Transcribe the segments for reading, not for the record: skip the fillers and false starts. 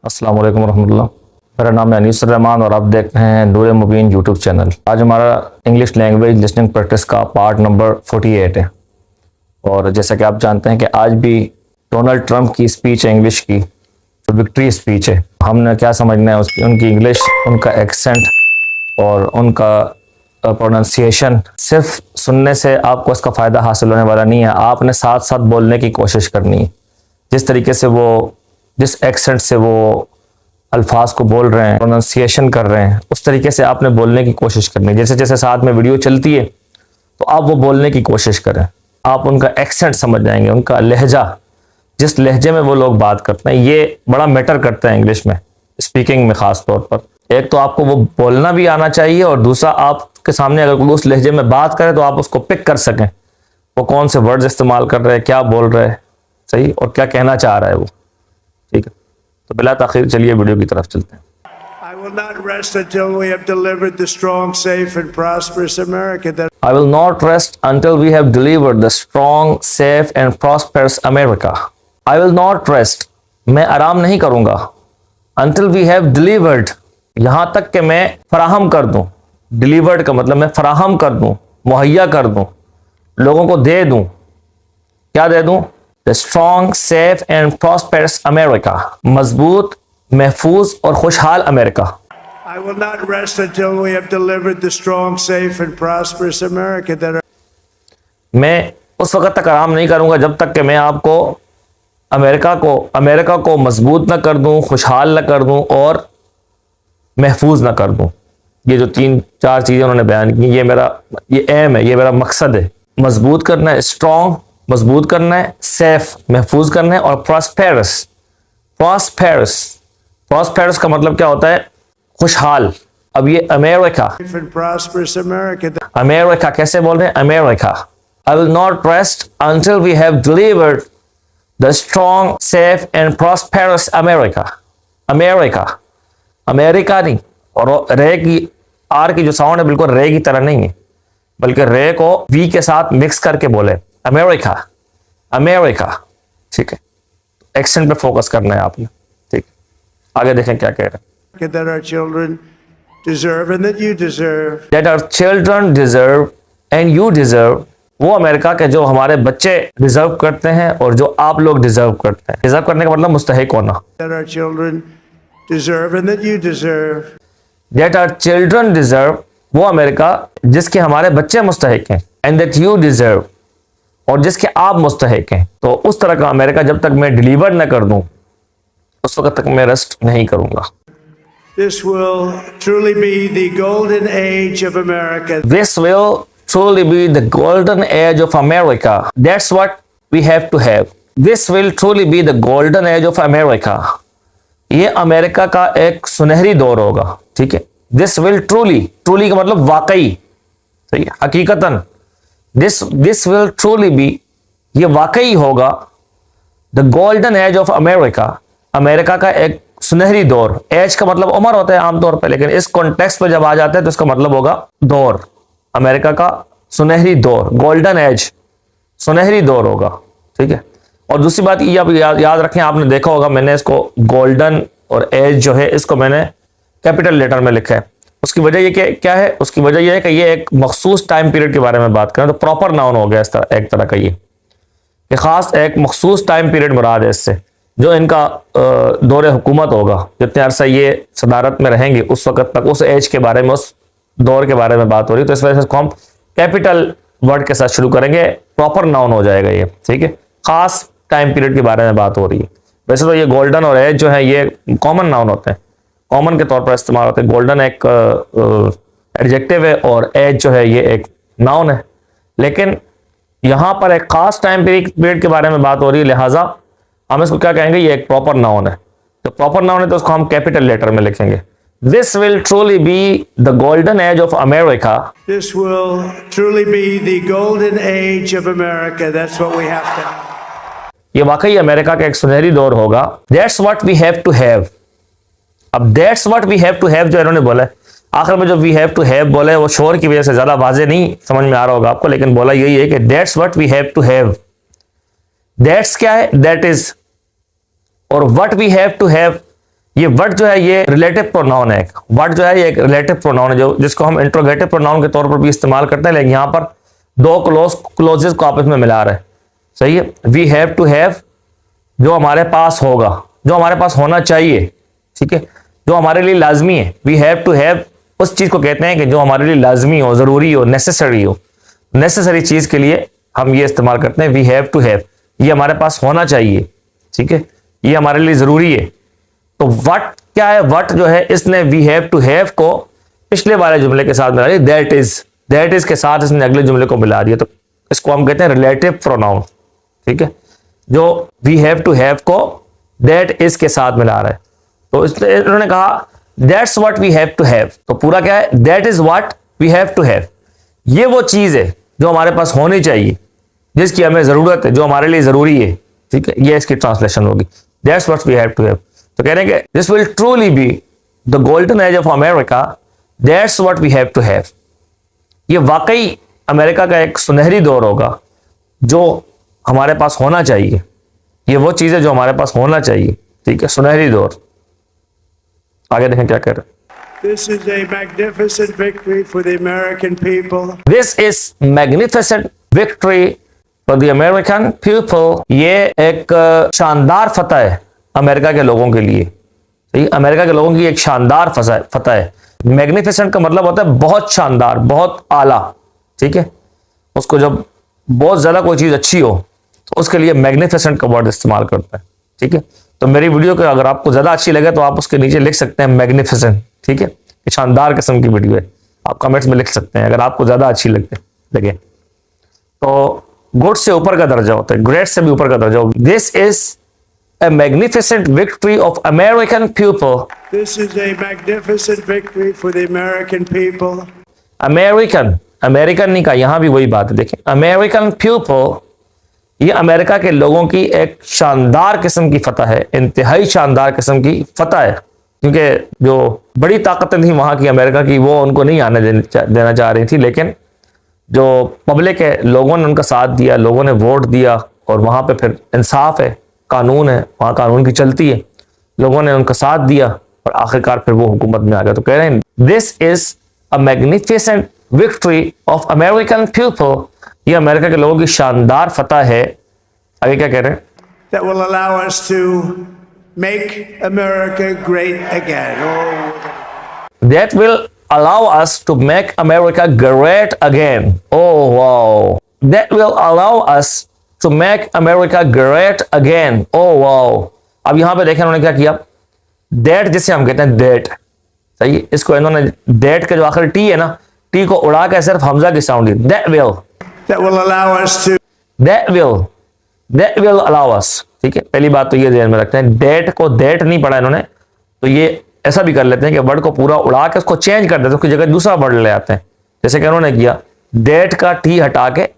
अस्सलाम वालेकुम रहमतुल्लाह। मेरा नाम है अनीसुर रहमान और आप देख रहे हैं नूर मुबीन यूट्यूब चैनल। आज हमारा इंग्लिश लैंग्वेज लिसनिंग प्रैक्टिस का पार्ट नंबर 48 है। और जैसा कि आप जानते हैं कि आज भी डोनाल्ड ट्रंप की स्पीच है इंग्लिश की, जो विक्ट्री स्पीच है। हमने क्या समझना है उसकी, उनकी इंग्लिश, उनका एक्सेंट और उनका प्रोनाउंसिएशन सिर्फ सुनने से आपको इसका फ़ायदा हासिल होने वाला नहीं है। आपने साथ साथ बोलने की कोशिश करनी है। जिस तरीके से वो, जिस एक्सेंट से वो अल्फाज को बोल रहे हैं, प्रोनाउंसिएशन कर रहे हैं, उस तरीके से आपने बोलने की कोशिश करनी है। जैसे जैसे साथ में वीडियो चलती है तो आप वो बोलने की कोशिश करें। आप उनका एक्सेंट समझ जाएंगे, उनका लहजा, जिस लहजे में वो लोग बात करते हैं। ये बड़ा मैटर करता है इंग्लिश में, स्पीकिंग में ख़ास तौर पर। एक तो आपको वो बोलना भी आना चाहिए और दूसरा आपके सामने अगर कोई उस लहजे में बात करे तो आप उसको पिक कर सकें, वो कौन से वर्ड्स इस्तेमाल कर रहे हैं, क्या बोल रहे हैं, सही, और क्या कहना चाह रहा है वो। ठीक है, तो बिला ताखीर चलिए वीडियो की तरफ चलते हैं। I will not rest until we have delivered the strong, safe, and prosperous America that I will not rest until we have delivered the strong, safe and prosperous America. I will not rest, मैं आराम नहीं करूंगा। Until we have delivered, यहां तक कि मैं फराहम कर दूं। Delivered का मतलब मैं फराहम कर दूं, मुहैया कर दूं, लोगों को दे दूं। क्या दे दूं? The strong, safe and prosperous America, मजबूत, महफूज और खुशहाल America. I will not rest until we have delivered the strong, safe, and prosperous America that मैं उस वक्त तक आराम नहीं करूंगा जब तक कि मैं आपको अमेरिका को मजबूत न कर दूं, खुशहाल न कर दूं और महफूज न कर दूं। ये जो 3-4 चीजें उन्होंने बयान की, ये एम है, ये मेरा मकसद है। मजबूत करना है, स्ट्रॉन्ग मजबूत करना है, सेफ महफूज करना है, और प्रॉस्पेरस का मतलब क्या होता है? खुशहाल। अब ये America, safe and prosperous America that America कैसे बोल रहे हैं? America. I will not rest until we have delivered the strong, safe and prosperous America. America नहीं, और रे की, आर की जो साउंड है बिल्कुल रे की तरह नहीं है, बल्कि रे को वी के साथ मिक्स करके बोले, अमेरिका। ठीक है, एक्सेंट पे फोकस करना है आपने। ठीक, आगे देखें क्या कह रहे हैं। that our children deserve and that you deserve. That our children deserve and you deserve, वो अमेरिका के जो हमारे बच्चे डिजर्व करते हैं और जो आप लोग डिजर्व करते हैं। डिजर्व करने का मतलब मुस्तहिक होना। That our children deserve and that you deserve. That our children deserve, वो अमेरिका जिसके हमारे बच्चे मुस्तहिक हैं, and that you deserve, और जिसके आप मुस्तहिक हैं। तो उस तरह का अमेरिका जब तक मैं डिलीवर न कर दूं, उस वक्त तक मैं रेस्ट नहीं करूंगा। This will truly be the golden age of America. This will truly be the golden age of America. That's what we have to have. This will truly be the golden age of America. ये America का एक सुनहरी दौर होगा। ठीक है, This will truly का मतलब वाकई, सही है, हकीकतन। This will truly be, ये वाकई होगा, the golden age of America, America का एक सुनहरी दौर। एज का मतलब उम्र होता है आमतौर पर, लेकिन इस कॉन्टेक्स्ट पे जब आ जाते हैं तो इसका मतलब होगा दौर। अमेरिका का सुनहरी दौर, गोल्डन एज, सुनहरी दौर होगा। ठीक है, और दूसरी बात ये आप याद रखें, आपने देखा होगा मैंने इसको गोल्डन और एज जो है इसको मैंने कैपिटल लेटर में लिखा है। उसकी वजह ये क्या है? उसकी वजह ये है कि ये एक मखसूस टाइम पीरियड के बारे में बात करें तो प्रॉपर नाउन हो गया इस तरह, एक तरह का ये खास एक मखसूस टाइम पीरियड मुराद है इससे, जो इनका दौर हुकूमत होगा। जितने अरसा ये सदारत में रहेंगे उस वक्त तक, उस एज के बारे में, उस दौर के बारे में बात हो रही है। तो इस वजह से इसको हम कैपिटल वर्ड के साथ शुरू करेंगे, प्रॉपर नाउन हो जाएगा ये। ठीक है, खास टाइम पीरियड के बारे में बात हो रही है। वैसे तो ये गोल्डन और एज जो है ये कॉमन नाउन होते हैं, कॉमन के तौर पर इस्तेमाल होते हैं। गोल्डन एक एडजेक्टिव है और एज जो है ये एक नाउन है, लेकिन यहां पर एक खास टाइम पीरियड के बारे में बात हो रही है, लिहाजा हम इसको क्या कहेंगे? ये एक प्रॉपर नाउन है। तो प्रॉपर नाउन है तो उसको हम कैपिटल लेटर में लिखेंगे। This will truly be the golden age of America. This will truly be the golden age of America. That's what we have to have. ये वाकई अमेरिका का एक सुनहरी दौर होगा। That's what we have to have. अब that's what we have to have जो इन्होंने बोला है, आखिर में जो we have to have बोला है वो शोर की वजह से ज्यादा वाजे नहीं समझ में आ रहा होगा आपको, लेकिन बोला यही है कि that's what we have to have. That's क्या है? That is, और what we have to have ये व्हाट जो है ये रिलेटिव प्रोनाउन है। व्हाट जो है ये एक रिलेटिव प्रोनाउन है, जो जिसको हम इंट्रोगेटिव प्रोनाउन के तौर पर भी इस्तेमाल करते हैं, लेकिन यहाँ पर दो क्लोजेस को आपस में मिला रहे हैं। सही है। वी हैव टू हैव जो हमारे पास होगा, जो हमारे पास होना चाहिए, ठीक है, जो हमारे लिए लाजमी है। वी हैव टू हैव उस चीज को कहते हैं कि जो हमारे लिए लाजमी हो, जरूरी हो, नेसेसरी हो। नेसेसरी चीज के लिए हम ये इस्तेमाल करते हैं वी हैव टू हैव, ये हमारे पास होना चाहिए, ठीक है, ये हमारे लिए जरूरी है। तो व्हाट क्या है, व्हाट जो है इसने वी हैव टू हैव को पिछले वाले जुमले के साथ मिला दिया, दैट इज के साथ इसने अगले जुमले को मिला दिया। तो इसको हम कहते हैं रिलेटिव प्रोनाउन, ठीक है, जो वी हैव टू हैव को दैट इज के साथ मिला रहा है। तो इन्होंने कहा that's what we have to have, तो पूरा क्या है, that is what we have to have, ये वो चीज है जो हमारे पास होनी चाहिए, जिसकी हमें जरूरत है, जो हमारे लिए जरूरी है, ठीक है, ये इसकी ट्रांसलेशन होगी, that's what we have to have. तो कह रहे हैं कि this will truly be the golden age of America, that's what we have to have, ये वाकई अमेरिका का एक सुनहरी दौर होगा जो हमारे पास होना चाहिए, ये वो चीज है जो हमारे पास होना चाहिए, ठीक है, सुनहरी दौर। आगे देखें क्या कह रहे हैं। This is a magnificent victory for the American people. This is magnificent victory for the American people. ये एक शानदार फतह है अमेरिका के लोगों के लिए। सही, अमेरिका के लोगों की एक शानदार फतह है। मैग्निफिसेंट का मतलब होता है बहुत शानदार, बहुत आला, ठीक है, उसको जब बहुत ज्यादा कोई चीज अच्छी हो तो उसके लिए मैग्निफिसेंट का वर्ड इस्तेमाल करता है, ठीक है। तो मेरी वीडियो को अगर आपको ज्यादा अच्छी लगे तो आप उसके नीचे लिख सकते हैं मैग्निफिसेंट, ठीक है, ये शानदार किस्म की वीडियो है, आप कमेंट्स में लिख सकते हैं अगर आपको ज्यादा अच्छी लगे। तो गुड से ऊपर का दर्जा होता है, ग्रेट से भी ऊपर का दर्जा होगा। This is a magnificent victory of American people. This is a magnificent victory for the American people. American नहीं कहा, यहां भी वही बात है, देखें, American people, ये अमेरिका के लोगों की एक शानदार किस्म की फतह है, इंतहाई शानदार किस्म की फतह है, क्योंकि जो बड़ी ताकतें थी वहां की अमेरिका की वो उनको नहीं आने देना चाह रही थी, लेकिन जो पब्लिक है, लोगों ने उनका साथ दिया, लोगों ने वोट दिया और वहां पे फिर इंसाफ है, कानून है, वहां कानून की चलती है, लोगों ने उनका साथ दिया और आखिरकार फिर वो हुकूमत में आ गया। तो कह रहे हैं this is a magnificent victory of American people, ये अमेरिका के लोगों की शानदार फतह है। आगे क्या कह रहे हैं, that will allow us to make America great again. that will allow us to make America great again. Oh wow, that will allow us to make America great again. Oh wow. अब यहां पे देखें उन्होंने क्या किया, that जिसे हम कहते हैं that, सही, इसको इन्होंने that के जो आखिर टी है ना, टी को उड़ा के सिर्फ हमजा की sound the, that will allow us, ठीक है। पहली बात तो ये ध्यान में रखते हैं, that को that नहीं पढ़ा इन्होंने, तो ये ऐसा भी कर लेते हैं कि वर्ड को पूरा उड़ा के उसको चेंज कर देते हैं, उसकी जगह दूसरा वर्ड ले आते हैं, जैसे कि उन्होंने किया, that का टी हटा के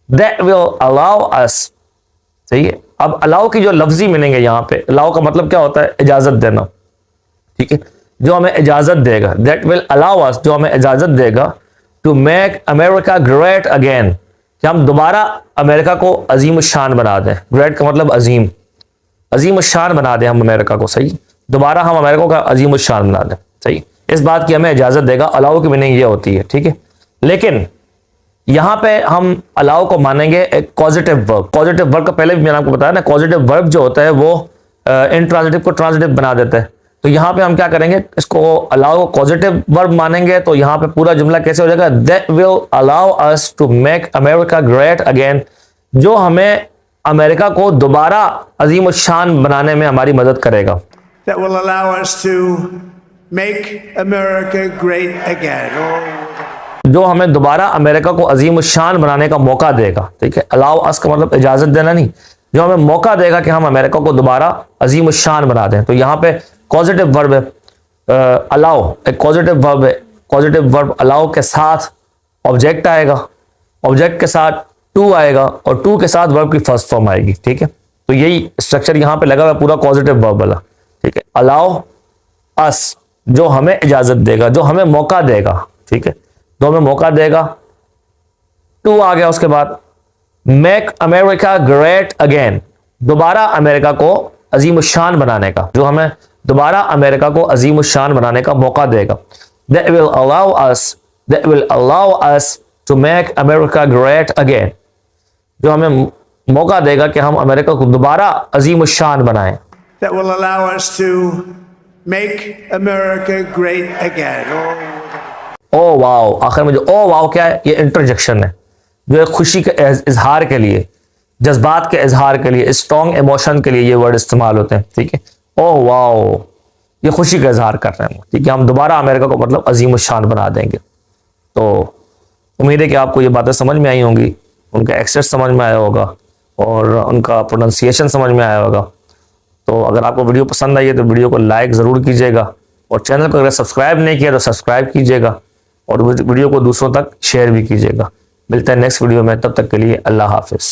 that will allow us, सही है। अब अलाउ की जो लफ्जी मीनिंग है यहाँ पे, अलाउ का मतलब क्या होता है, इजाजत देना, ठीक है, जो हमें इजाजत देगा, that will allow us, जो हमें इजाजत देगा, to make America great again, कि हम दोबारा अमेरिका को अजीम शान बना दें। ग्रेट का मतलब अजीम शान बना दें हम अमेरिका को, सही, दोबारा हम अमेरिका का अजीम शान बना दें, सही, इस बात की हमें इजाजत देगा। अलाउ की मीनिंग ये होती है, ठीक है। लेकिन यहां पे हम अलाउ को मानेंगे एक पॉजिटिव वर्ब। पॉजिटिव वर्ब का पहले भी मैंने आपको बताया ना, पॉजिटिव वर्ब जो होता है वो इंट्रांजिटिव को ट्रांजिटिव बना देता है। तो यहां पे हम क्या करेंगे, इसको अलाउ को पॉजिटिव वर्ब मानेंगे, तो यहां पे पूरा जुमला कैसे हो जाएगा, that will allow us to make America great again, जो हमें अमेरिका को दोबारा अजीम शान बनाने में हमारी मदद करेगा। That will allow us to make America great again. जो हमें दोबारा अमेरिका को अजीम शान बनाने का मौका देगा, ठीक है। अलाउ अस का मतलब इजाजत देना नहीं, जो हमें मौका देगा कि हम अमेरिका को दोबारा अजीम शान बना दें। तो यहाँ पे पॉजिटिव वर्ब है, अलाउ एक पॉजिटिव वर्ब है, पॉजिटिव वर्ब अलाउ के साथ ऑब्जेक्ट आएगा, ऑब्जेक्ट के साथ टू आएगा और टू के साथ वर्ब की फर्स्ट फॉर्म आएगी, ठीक है। तो यही स्ट्रक्चर यहाँ पे लगा हुआ पूरा पॉजिटिव वर्ब वाला, ठीक है। अलाउ अस, जो हमें इजाजत देगा, जो हमें मौका देगा, ठीक है, जो हमें मौका देगा। टू आ गया उसके बाद, मेक अमेरिका ग्रेट अगेन, दोबारा अमेरिका को अजीम शान बनाने का, जो हमें दोबारा अमेरिका को अजीम शान बनाने का मौका देगा। That will allow us to make America great again, जो हमें मौका देगा कि हम अमेरिका को दोबारा अजीम शान बनाएं। That will allow us to make America great again. Oh wow, आखिर में जो ओ वाओ क्या है, ये इंटरजेक्शन है जो एक खुशी के इजहार के लिए, जज्बात के इजहार के लिए, स्ट्रॉन्ग इमोशन के लिए ये वर्ड इस्तेमाल होते हैं। ठीक है, ओ वाओ, ये खुशी का इजहार कर रहे हैं। ठीक है, हम दोबारा अमेरिका को मतलब अजीम शान बना देंगे। तो उम्मीद है कि आपको ये बातें समझ में आई होंगी, उनका एक्सेस समझ में आया होगा और उनका प्रोनाउंसिएशन समझ में आया होगा। तो अगर आपको वीडियो पसंद आई है तो वीडियो को लाइक ज़रूर कीजिएगा और चैनल को अगर सब्सक्राइब नहीं किया तो सब्सक्राइब कीजिएगा और वीडियो को दूसरों तक शेयर भी कीजिएगा। मिलते हैं नेक्स्ट वीडियो में, तब तक के लिए अल्लाह हाफिज़।